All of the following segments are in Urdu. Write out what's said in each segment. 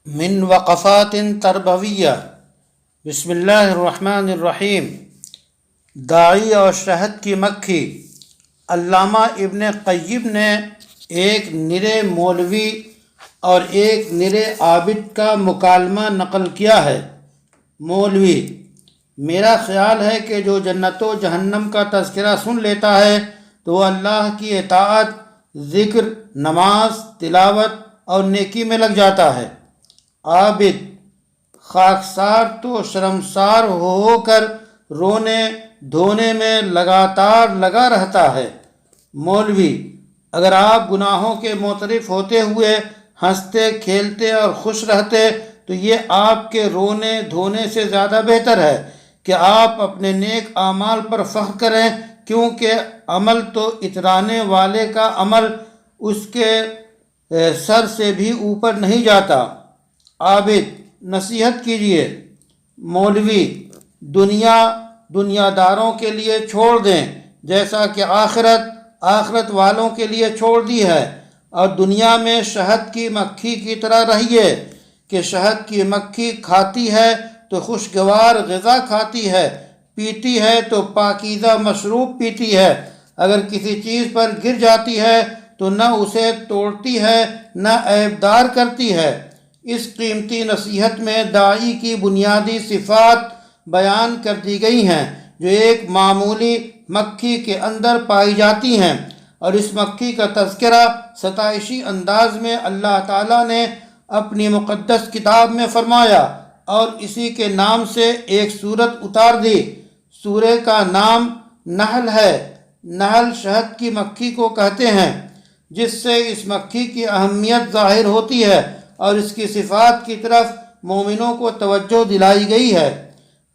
من وقفات تربویہ۔ بسم اللہ الرحمن الرحیم۔ داعی اور شہد کی مکھی۔ علامہ ابن قیم نے ایک نرے مولوی اور ایک نرے عابد کا مکالمہ نقل کیا ہے۔ مولوی: میرا خیال ہے کہ جو جنت و جہنم کا تذکرہ سن لیتا ہے تو وہ اللہ کی اطاعت، ذکر، نماز، تلاوت اور نیکی میں لگ جاتا ہے۔ عابد: خاکسار تو شرمسار ہو کر رونے دھونے میں لگاتار لگا رہتا ہے۔ مولوی: اگر آپ گناہوں کے معترف ہوتے ہوئے ہنستے کھیلتے اور خوش رہتے تو یہ آپ کے رونے دھونے سے زیادہ بہتر ہے کہ آپ اپنے نیک اعمال پر فخر کریں، کیونکہ عمل تو اترانے والے کا عمل اس کے سر سے بھی اوپر نہیں جاتا۔ عابد: نصیحت کیجیے۔ مولوی: دنیا داروں کے لیے چھوڑ دیں، جیسا کہ آخرت والوں کے لیے چھوڑ دی ہے، اور دنیا میں شہد کی مکھی کی طرح رہیے کہ شہد کی مکھی کھاتی ہے تو خوشگوار غذا کھاتی ہے، پیتی ہے تو پاکیزہ مشروب پیتی ہے، اگر کسی چیز پر گر جاتی ہے تو نہ اسے توڑتی ہے نہ عیبدار کرتی ہے۔ اس قیمتی نصیحت میں داعی کی بنیادی صفات بیان کر دی گئی ہیں جو ایک معمولی مکھی کے اندر پائی جاتی ہیں، اور اس مکھی کا تذکرہ ستائشی انداز میں اللہ تعالیٰ نے اپنی مقدس کتاب میں فرمایا اور اسی کے نام سے ایک سورت اتار دی۔ سورہ کا نام نحل ہے۔ نحل شہد کی مکھی کو کہتے ہیں، جس سے اس مکھی کی اہمیت ظاہر ہوتی ہے اور اس کی صفات کی طرف مومنوں کو توجہ دلائی گئی ہے۔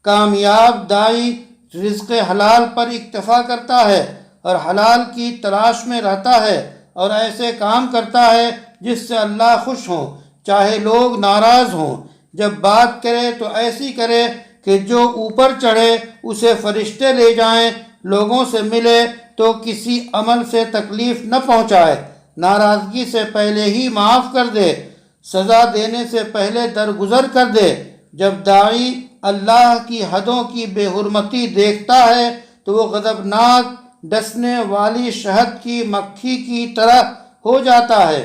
کامیاب داعی رزق حلال پر اکتفا کرتا ہے اور حلال کی تلاش میں رہتا ہے اور ایسے کام کرتا ہے جس سے اللہ خوش ہوں، چاہے لوگ ناراض ہوں۔ جب بات کرے تو ایسی کرے کہ جو اوپر چڑھے اسے فرشتے لے جائیں، لوگوں سے ملے تو کسی عمل سے تکلیف نہ پہنچائے، ناراضگی سے پہلے ہی معاف کر دے، سزا دینے سے پہلے درگزر کر دے۔ جب داعی اللہ کی حدوں کی بے حرمتی دیکھتا ہے تو وہ غضبناک ڈسنے والی شہد کی مکھی کی طرح ہو جاتا ہے۔